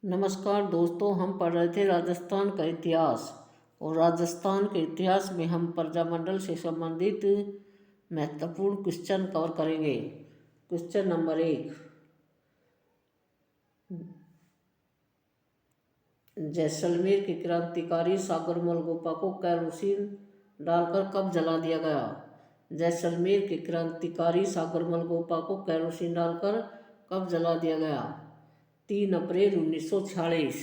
नमस्कार दोस्तों, हम पढ़ रहे थे राजस्थान का इतिहास। और राजस्थान के इतिहास में हम प्रजामंडल से संबंधित महत्वपूर्ण क्वेश्चन कवर करेंगे। क्वेश्चन नंबर 1, जैसलमेर के क्रांतिकारी सागर मलगोपा को कैरोसिन डालकर कब जला दिया गया? जैसलमेर के क्रांतिकारी सागर मलगोपा को कैरोसिन डालकर कब जला दिया गया? 3 अप्रैल 1946।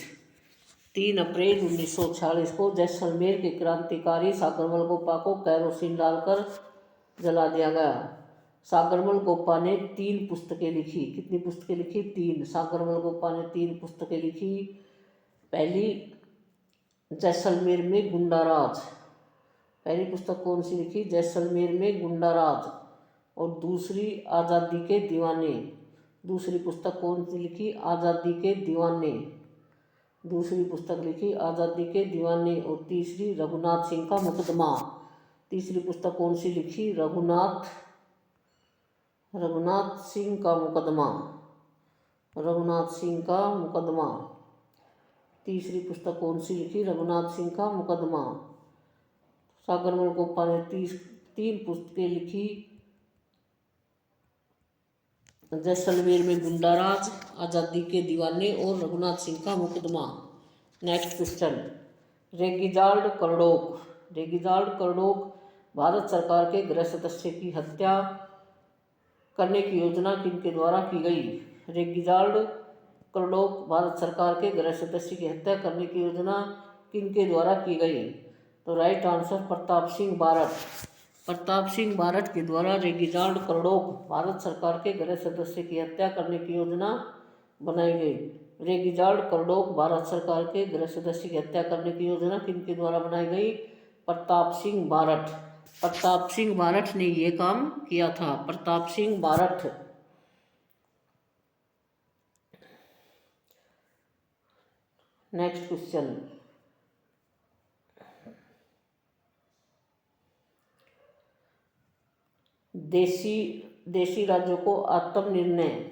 3 अप्रैल 1946 को जैसलमेर के क्रांतिकारी सागरमल गोपा को कैरोसिन डालकर जला दिया गया। सागरमल गोपा ने 3 पुस्तकें लिखी। कितनी पुस्तकें लिखी? 3। सागरमल गोपा ने 3 पुस्तकें लिखी। पहली, जैसलमेर में गुंडाराज। पहली पुस्तक कौन सी लिखी? जैसलमेर में गुंडाराज। और दूसरी, आज़ादी के दीवाने। दूसरी पुस्तक कौन सी लिखी? आज़ादी के दीवाने। दूसरी पुस्तक लिखी आज़ादी के दीवाने। और तीसरी, रघुनाथ सिंह का मुकदमा। तीसरी पुस्तक कौन सी लिखी? रघुनाथ सिंह का मुकदमा। रघुनाथ सिंह का मुकदमा। तीसरी पुस्तक कौन सी लिखी? रघुनाथ सिंह का मुकदमा। सागरमल गोपा ने 3 पुस्तकें लिखी। जैसलमेर में गुंडाराज, आज़ादी के दीवाने और रघुनाथ सिंह का मुकदमा। Next question, Reginald Craddock. Reginald Craddock Bharat सरकार के गृह सदस्य की हत्या करने की योजना किनके द्वारा की गई? रेगिजाल्ड कर्डोक भारत सरकार के गृह सदस्य की हत्या करने की योजना किनके द्वारा की गई? तो राइट आंसर, प्रताप सिंह बारट। प्रताप सिंह बारट के द्वारा रेगिजाल्ड कर्डोक भारत सरकार के गृह सदस्य की हत्या करने की योजना बनाई गई। रेगिजाल्ड कर्डोक भारत सरकार के गृह सदस्य की हत्या करने की योजना किनके द्वारा बनाई गई? प्रताप सिंह बारट। प्रताप सिंह बारट ने यह काम किया था। प्रताप सिंह बारट। नेक्स्ट क्वेश्चन, देशी राज्यों को आत्मनिर्णय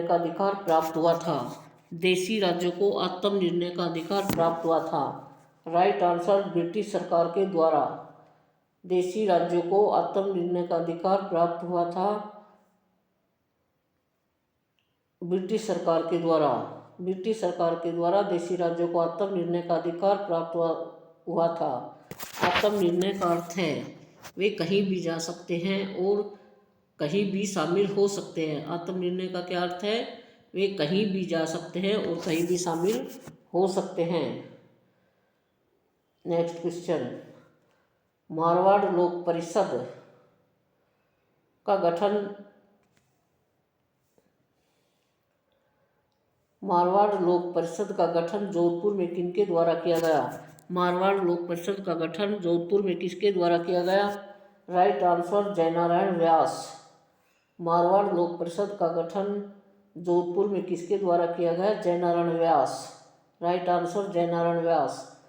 का अधिकार प्राप्त हुआ था। देशी राज्यों को आत्मनिर्णय का अधिकार प्राप्त हुआ था। राइट आंसर, ब्रिटिश सरकार के द्वारा। देशी राज्यों को आत्मनिर्णय का अधिकार प्राप्त हुआ था ब्रिटिश सरकार के द्वारा। ब्रिटिश सरकार के द्वारा देशी राज्यों को आत्मनिर्णय का अधिकार प्राप्त हुआ था। आत्मनिर्णय का अर्थ है वे कहीं भी जा सकते हैं और कहीं भी शामिल हो सकते हैं। आत्मनिर्णय का क्या अर्थ है? वे कहीं भी जा सकते हैं और कहीं भी शामिल हो सकते हैं। नेक्स्ट क्वेश्चन, मारवाड़ लोक परिषद का गठन जोधपुर में किनके द्वारा किया गया? मारवाड़ लोक परिषद का गठन जोधपुर में किसके द्वारा किया गया? राइट आंसर, जयनारायण व्यास। मारवाड़ लोक परिषद का गठन जोधपुर में किसके द्वारा किया गया? जयनारायण व्यास। राइट आंसर, जयनारायण व्यास।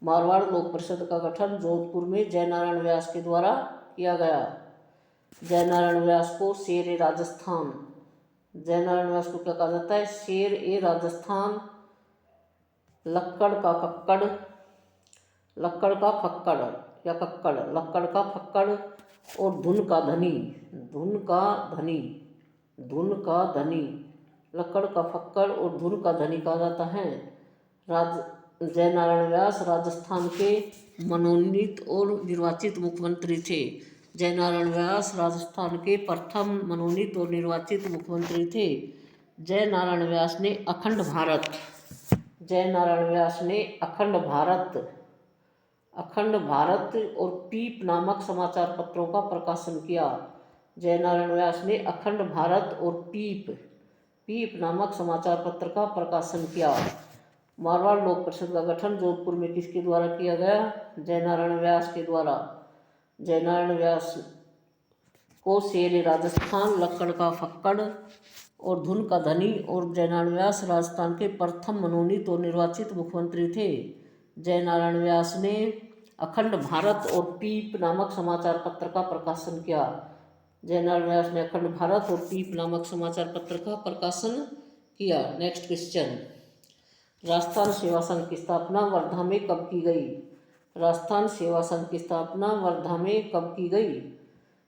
मारवाड़ लोक परिषद का गठन जोधपुर में जयनारायण व्यास के द्वारा किया गया। जयनारायण व्यास को शेर ए राजस्थान। जयनारायण व्यास को क्या कहा जाता है? शेर ए राजस्थान, लक्कड़ का फक्कड़ और धुन का धनी। लक्कड़ का फक्कड़ और धुन का धनी कहा जाता है। जयनारायण व्यास राजस्थान के मनोनीत और निर्वाचित मुख्यमंत्री थे। जयनारायण व्यास राजस्थान के प्रथम मनोनीत और निर्वाचित मुख्यमंत्री थे। जयनारायण व्यास ने अखंड भारत और पीप नामक समाचार पत्रों का प्रकाशन किया। जयनारायण व्यास ने अखंड भारत और पीप नामक समाचार पत्र का प्रकाशन किया। मारवाड़ लोक परिषद का गठन जोधपुर में किसके द्वारा किया गया? जयनारायण व्यास के द्वारा। जयनारायण व्यास को शेर राजस्थान, लक्कड़ का फक्कड़ और धुन का धनी और जयनारायण व्यास राजस्थान के प्रथम मनोनीत और निर्वाचित मुख्यमंत्री थे। जयनारायण व्यास ने अखंड भारत और पीप नामक समाचार पत्र का प्रकाशन किया। जयनाल व्यास ने अखंड भारत और टीप नामक समाचार पत्र का प्रकाशन किया। नेक्स्ट क्वेश्चन, राजस्थान सेवा संघ की स्थापना वर्धा में कब की गई? राजस्थान सेवा संघ की स्थापना वर्धा में कब की गई?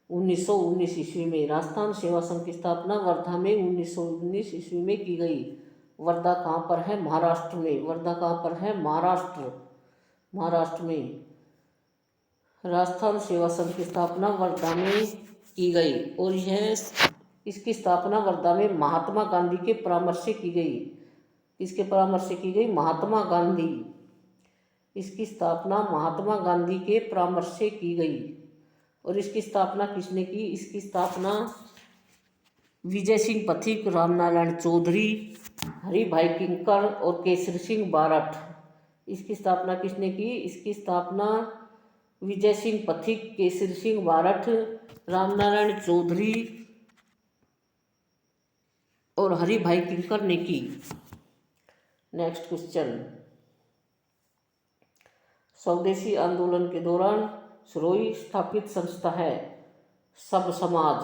1919 ईस्वी में। राजस्थान सेवा संघ की स्थापना वर्धा में 1919 ईस्वी में की गई। वर्धा कहाँ पर है? महाराष्ट्र में। वर्धा कहाँ पर है? महाराष्ट्र, महाराष्ट्र में। राजस्थान सेवा संघ की स्थापना वर्धा में की गई और यह इसकी स्थापना वर्धा में महात्मा गांधी के परामर्श से की गई। किसके परामर्श से की गई? महात्मा गांधी। इसकी स्थापना महात्मा गांधी के परामर्श से की गई। और इसकी स्थापना किसने की? इसकी स्थापना विजय सिंह पथिक, रामनारायण चौधरी, हरिभाई किंकर और केसरी सिंह बारठ। इसकी स्थापना किसने की? इसकी स्थापना विजय सिंह पथिक, केसरी सिंह बारठ, रामनारायण चौधरी और हरिभाई किंकर ने की। नेक्स्ट क्वेश्चन, स्वदेशी आंदोलन के दौरान सिरोही स्थापित संस्था है सब समाज।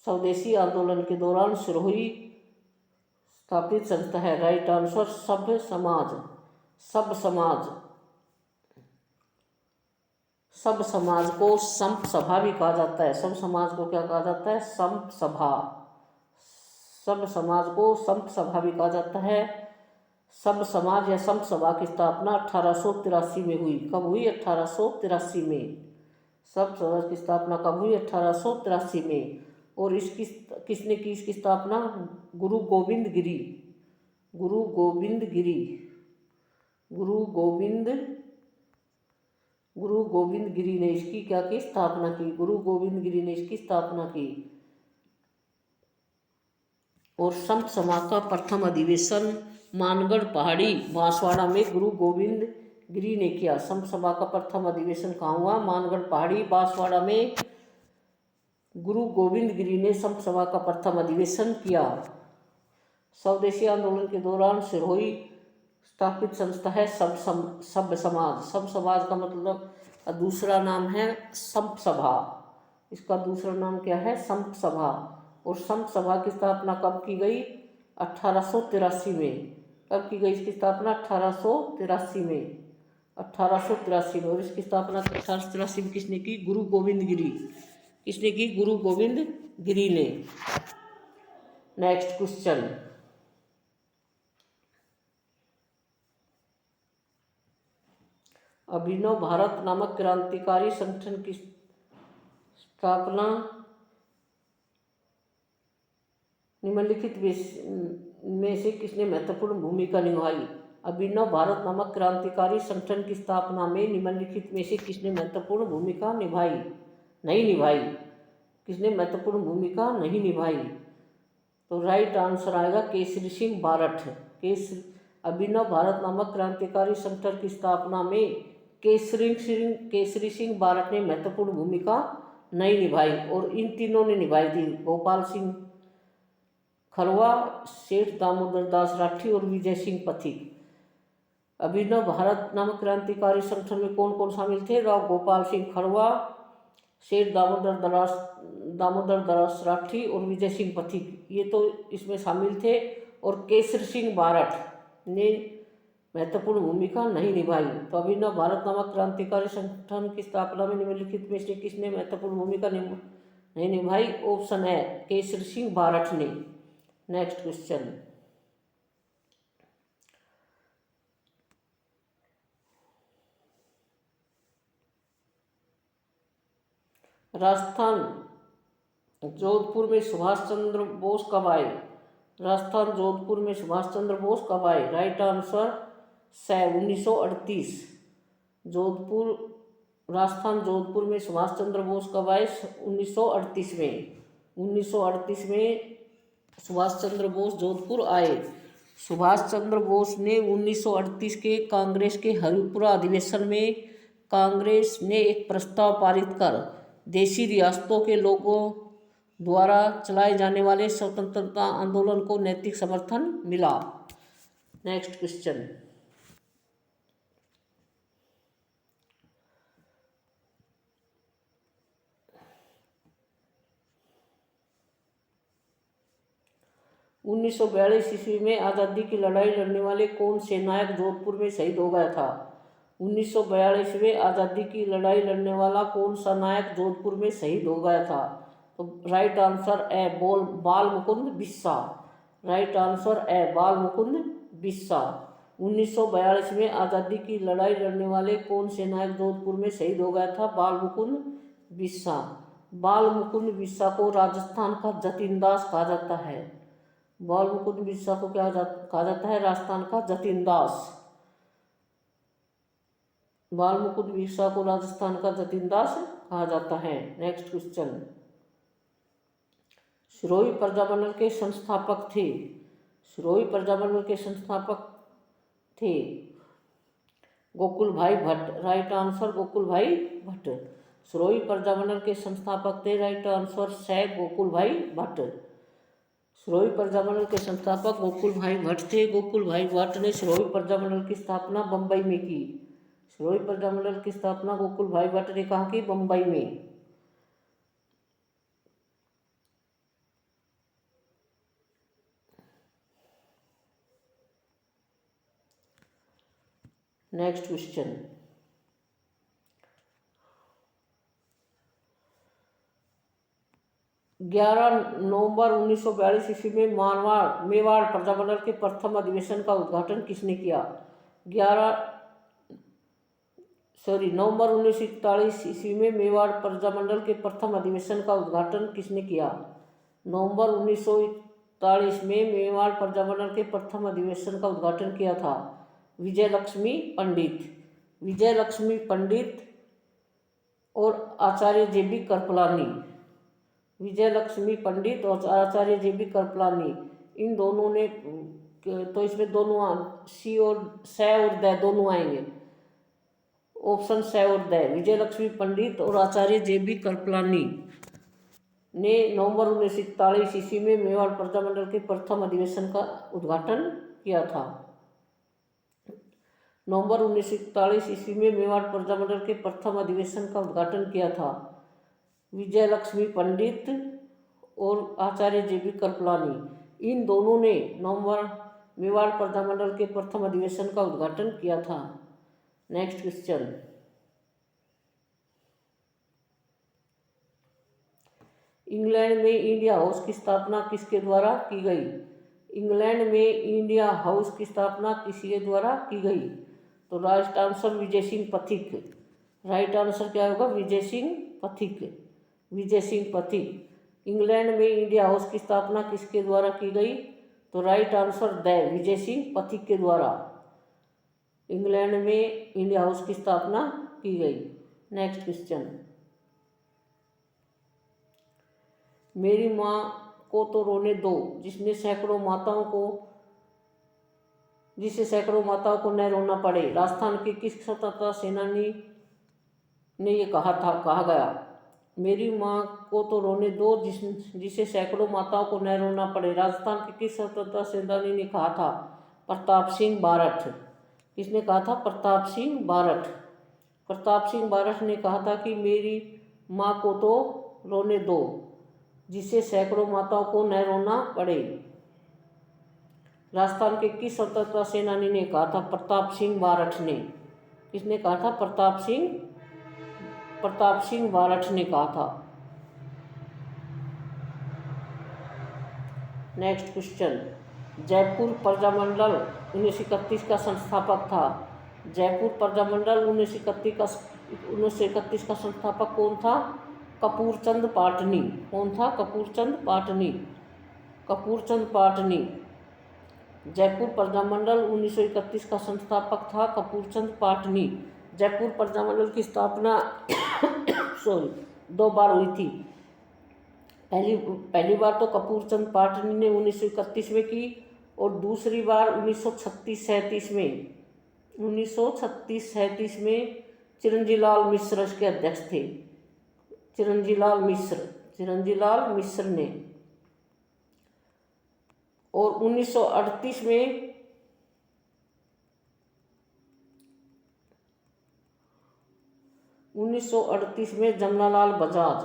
स्वदेशी आंदोलन के दौरान सिरोही स्थापित संस्था है, राइट आंसर सब समाज। सब समाज, सब समाज को संप सभा भी कहा जाता है। सब समाज को क्या कहा जाता है? संप सभा। सब समाज को संप सभा भी कहा जाता है। सब समाज या संप सभा की स्थापना 1883 में हुई। कब हुई? 1883 में। सब समाज की स्थापना कब हुई? 1883 में। और इसकी किसने की इसकी स्थापना? गुरु गोविंद गिरी। गुरु गोविंद गिरी, गुरु गोविंद गिरी ने इसकी क्या की? स्थापना की। गुरु गोविंद गिरी ने इसकी स्थापना की। और संत समाज का प्रथम अधिवेशन मानगढ़ पहाड़ी बांसवाड़ा में गुरु गोविंद गिरी ने किया। संत सभा का प्रथम अधिवेशन कहाँ हुआ? मानगढ़ पहाड़ी बांसवाड़ा में गुरु गोविंद गिरी ने संत सभा का प्रथम अधिवेशन किया। स्वदेशी आंदोलन के दौरान सिरोही स्थापित संस्था है सब समाज। सब समाज का मतलब दूसरा नाम है संप सभा। इसका दूसरा नाम क्या है? संप सभा। और संप सभा की स्थापना कब की गई? 1883 में। कब की गई इसकी स्थापना? 1883 में। 1883 में। और इसकी स्थापना 1883 में किसने की? गुरु गोविंद गिरी। किसने की? गुरु गोविंद गिरी ने। नेक्स्ट क्वेश्चन, अभिनव भारत नामक क्रांतिकारी संगठन की स्थापना निम्नलिखित में से किसने महत्वपूर्ण भूमिका निभाई? अभिनव भारत नामक क्रांतिकारी संगठन की स्थापना में निम्नलिखित में से किसने महत्वपूर्ण भूमिका निभाई? नहीं निभाई। किसने महत्वपूर्ण भूमिका नहीं निभाई? तो राइट आंसर आएगा केसरी सिंह बारठ। अभिनव भारत नामक क्रांतिकारी संगठन की स्थापना में केसरी सिंह बारठ ने महत्वपूर्ण भूमिका नहीं निभाई। और इन तीनों ने निभाई थी, गोपाल सिंह खरवा, सेठ दामोदर दास राठी और विजय सिंह पथिक। अभिनव भारत नामक क्रांतिकारी संगठन में कौन कौन शामिल थे? राव गोपाल सिंह खरवा, सेठ दामोदर दास राठी और विजय सिंह पथिक, ये तो इसमें शामिल थे। और केसरी सिंह बारठ ने महत्वपूर्ण भूमिका नहीं निभाई। तो अभिनव भारत नामक क्रांतिकारी संगठन की स्थापना में निम्नलिखित में से किसने महत्वपूर्ण भूमिका नहीं निभाई? ऑप्शन है केसरी सिंह बारठ ने। नेक्स्ट क्वेश्चन, राजस्थान जोधपुर में सुभाष चंद्र बोस कब आए? राजस्थान जोधपुर में सुभाष चंद्र बोस कब आए? Right answer 1938। राजस्थान जोधपुर में सुभाष चंद्र बोस कब आए? 1938 में। 1938 में सुभाष चंद्र बोस जोधपुर आए। सुभाष चंद्र बोस ने 1938 के कांग्रेस के हरिपुरा अधिवेशन में कांग्रेस ने एक प्रस्ताव पारित कर देशी रियासतों के लोगों द्वारा चलाए जाने वाले स्वतंत्रता आंदोलन को नैतिक समर्थन मिला। नेक्स्ट क्वेश्चन, 1942 ईस्वी में आज़ादी की लड़ाई लड़ने वाले कौन से नायक जोधपुर में शहीद हो गया था? 1942 में आज़ादी की लड़ाई लड़ने वाला कौन सा नायक जोधपुर में शहीद हो गया था? तो राइट आंसर ए बाल मुकुंद बिस्सा। राइट आंसर ए बाल मुकुंद बिस्सा। 1942 में आज़ादी की लड़ाई लड़ने वाले कौन से नायक जोधपुर में शहीद हो गया था? बाल मुकुंद बिस्सा। बाल मुकुंद बिस्सा को राजस्थान का जतीन दास कहा जाता है। बाल मुकुंद बिस्सा को क्या कहा जाता है? राजस्थान का जतीन दास। बाल मुकुंद बिस्सा को राजस्थान का जतीन दास कहा जाता है। नेक्स्ट क्वेश्चन, सिरोही प्रजामंडल के संस्थापक थे? सिरोही प्रजामंडल के संस्थापक थे गोकुल भाई भट्ट। राइट आंसर गोकुल भाई भट्ट। सिरोही प्रजामंडल के संस्थापक थे, राइट आंसर से गोकुल भाई भट्ट। सिरोही प्रजामंडल के संस्थापक गोकुल भाई भट्ट थे। गोकुल भाई भट्ट ने सिरोही प्रजामंडल की स्थापना बम्बई में की। सिरोही प्रजामंडल की स्थापना गोकुल भाई भट्ट ने कहा कि बम्बई में। नेक्स्ट क्वेश्चन, 11 नवंबर 1942 ईस्वी में मेवाड़ प्रजामंडल के प्रथम अधिवेशन का उद्घाटन किसने किया? नवंबर 1941 ईस्वी में मेवाड़ प्रजामंडल के प्रथम अधिवेशन का उद्घाटन किसने किया? नवंबर 1941 में मेवाड़ प्रजामंडल के प्रथम अधिवेशन का उद्घाटन किया था विजय लक्ष्मी पंडित। विजय लक्ष्मी पंडित और आचार्य जे.बी. कृपलानी। विजय लक्ष्मी पंडित और आचार्य जे.बी. कृपलानी, इन दोनों ने, तो इसमें दोनों सी और से और द दोनों आएंगे। ऑप्शन से और द। विजय लक्ष्मी पंडित और आचार्य जे.बी. कृपलानी ने नवंबर 1941 ईस्वी में मेवाड़ प्रजामंडल के प्रथम अधिवेशन का उद्घाटन किया था। नवंबर 1941 ईस्वी में मेवाड़ प्रजामंडल के प्रथम अधिवेशन का उद्घाटन किया था विजय लक्ष्मी पंडित और आचार्य जे.बी. कृपलानी, इन दोनों ने मेवाड़ प्रजामंडल के प्रथम अधिवेशन का उद्घाटन किया था। नेक्स्ट क्वेश्चन, इंग्लैंड में इंडिया हाउस की स्थापना किसके द्वारा की गई? इंग्लैंड में इंडिया हाउस की स्थापना किसके द्वारा की गई? तो right answer Vijay Singh Pathik. Right answer क्या होगा? विजय सिंह पथिक। विजय सिंह पथिक। इंग्लैंड में इंडिया हाउस की स्थापना किसके द्वारा की गई? तो right answer the Vijay Singh Pathik के द्वारा इंग्लैंड में इंडिया हाउस की स्थापना की गई। नेक्स्ट क्वेश्चन, मेरी माँ को तो रोने दो जिसे सैकड़ों माताओं को न रोना पड़े, राजस्थान के किस स्वतंत्रता सेनानी ने ये कहा गया? मेरी माँ को तो रोने दो जिसे सैकड़ों माताओं को न रोना पड़े, राजस्थान के किस स्वतंत्रता सेनानी ने कहा था? प्रताप सिंह बारठ। किसने कहा था? प्रताप सिंह बारठ। प्रताप सिंह बारठ ने कहा था कि मेरी माँ को तो रोने दो जिससे सैकड़ों माताओं को न रोना पड़े। राजस्थान के किस स्वतंत्रता सेनानी ने कहा था? प्रताप सिंह बारठ ने। किसने कहा था? प्रताप सिंह बारठ ने कहा था। नेक्स्ट क्वेश्चन, जयपुर प्रजामंडल 1931 का संस्थापक था। जयपुर प्रजामंडल 1931 का संस्थापक कौन था? कपूरचंद पाटनी। कौन था? कपूरचंद पाटनी। कपूरचंद पाटनी। जयपुर प्रजामंडल 1931 का संस्थापक था कपूरचंद पाटनी। जयपुर प्रजामंडल की स्थापना दो बार हुई थी। पहली बार तो कपूरचंद पाटनी ने 1931 में की और दूसरी बार 1936-37 में। 1936-37 में चिरंजीलाल मिश्र इसके अध्यक्ष थे। चिरंजीलाल मिश्र ने। और 1938 में जमनालाल बजाज।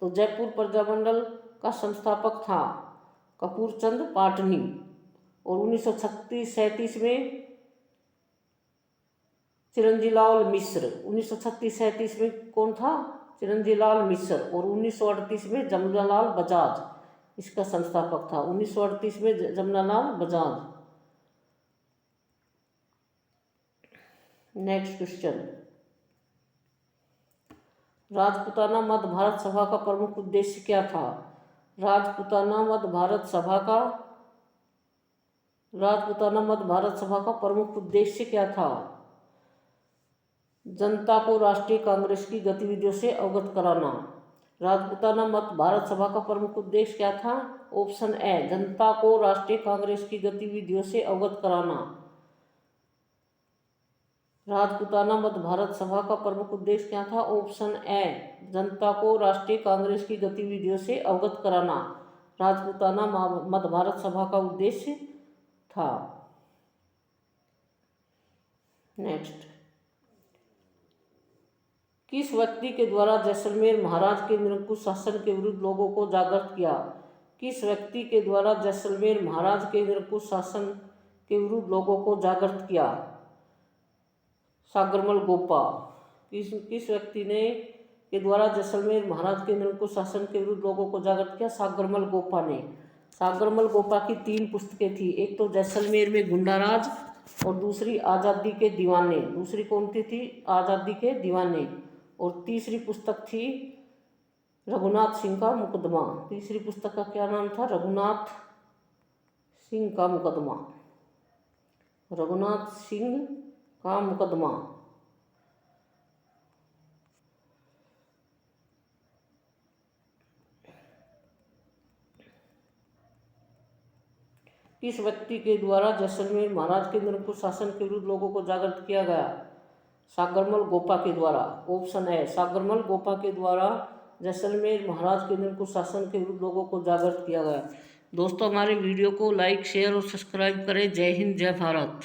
तो जयपुर प्रजामंडल का संस्थापक था कपूरचंद पाटनी। और 1936-37 में चिरंजीलाल मिश्र। 1936-37 में कौन था? चिरंजीलाल मिश्र। और 1938 में जमनालाल बजाज इसका संस्थापक था। 1938 में जमनालाल बजाज। नेक्स्ट क्वेश्चन, राजपूताना मध्य भारत सभा का प्रमुख उद्देश्य क्या था? राजपूताना मध्य भारत सभा का प्रमुख उद्देश्य क्या था? जनता को राष्ट्रीय कांग्रेस की गतिविधियों से अवगत कराना। राजपूताना मध्य भारत सभा का प्रमुख उद्देश्य क्या था? ऑप्शन ए, जनता को राष्ट्रीय कांग्रेस की गतिविधियों से अवगत कराना। राजपूताना मध्य भारत सभा का प्रमुख उद्देश्य क्या था? ऑप्शन ए, जनता को राष्ट्रीय कांग्रेस की गतिविधियों से अवगत कराना राजपूताना मध्य भारत सभा का उद्देश्य था। नेक्स्ट, किस व्यक्ति के द्वारा जैसलमेर महाराज के निरंकुश शासन के विरुद्ध लोगों को जागृत किया? किस व्यक्ति के द्वारा जैसलमेर महाराज के निरंकुश शासन के विरुद्ध लोगों को जागृत किया? सागरमल गोपा। किस व्यक्ति ने के द्वारा जैसलमेर महाराज के निरंकुश शासन के विरुद्ध लोगों को जागृत किया? सागरमल गोपा ने। सागरमल गोपा की 3 पुस्तकें थी, एक तो जैसलमेर में गुंडाराज और दूसरी आज़ादी के दीवाने। दूसरी कौन थी? आज़ादी के दीवाने। और तीसरी पुस्तक थी रघुनाथ सिंह का मुकदमा। तीसरी पुस्तक का क्या नाम था? रघुनाथ सिंह का मुकदमा। रघुनाथ सिंह का मुकदमा। किस व्यक्ति के द्वारा जैसलमेर महाराज के निरंकुश शासन के विरुद्ध लोगों को जागृत किया गया? सागरमल गोपा के द्वारा। ऑप्शन है, सागरमल गोपा के द्वारा जैसलमेर महाराज के निरंकुश शासन के विरुद्ध लोगों को जागृत किया गया। दोस्तों, हमारे वीडियो को लाइक, शेयर और सब्सक्राइब करें। जय हिंद, जय भारत।